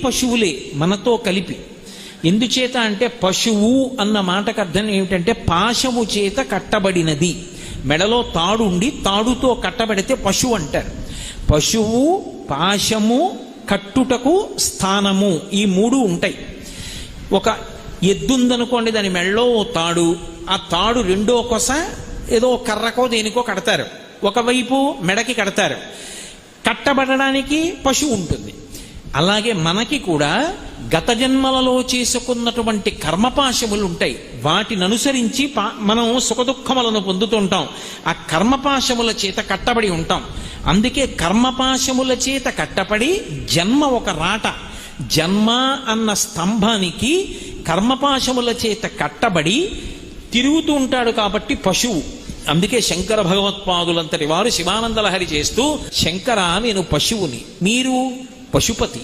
పశువులే మనతో కలిపి. ఎందుచేత అంటే పశువు అన్న మాటకు అర్థం ఏమిటంటే పాశము చేత కట్టబడినది. మెడలో తాడుండి తాడుతో కట్టబడితే పశువు అంటారు. పశువు, పాశము, కట్టుటకు స్థానము, ఈ మూడు ఉంటాయి. ఒక ఎద్దుందనుకోండి, దాని మెడలో ఓ తాడు, ఆ తాడు రెండో కొస ఏదో కర్రకో దేనికో కడతారు, ఒకవైపు మెడకి కడతారు. కట్టబడడానికి పశువు ఉంటుంది. అలాగే మనకి కూడా గత జన్మలలో చేసుకున్నటువంటి కర్మపాశములు ఉంటాయి. వాటిని అనుసరించి మనం సుఖదుఖములను పొందుతుంటాం. ఆ కర్మపాశముల చేత కట్టబడి ఉంటాం. అందుకే కర్మపాశముల చేత కట్టబడి జన్మ ఒక రాట. జన్మ అన్న స్తంభానికి కర్మపాశముల చేత కట్టబడి తిరుగుతూ ఉంటాడు కాబట్టి పశువు. అందుకే శంకర భగవత్పాదులంతటి వారు శివానందలహరి చేస్తూ, శంకర నేను పశువుని, మీరు పశుపతి.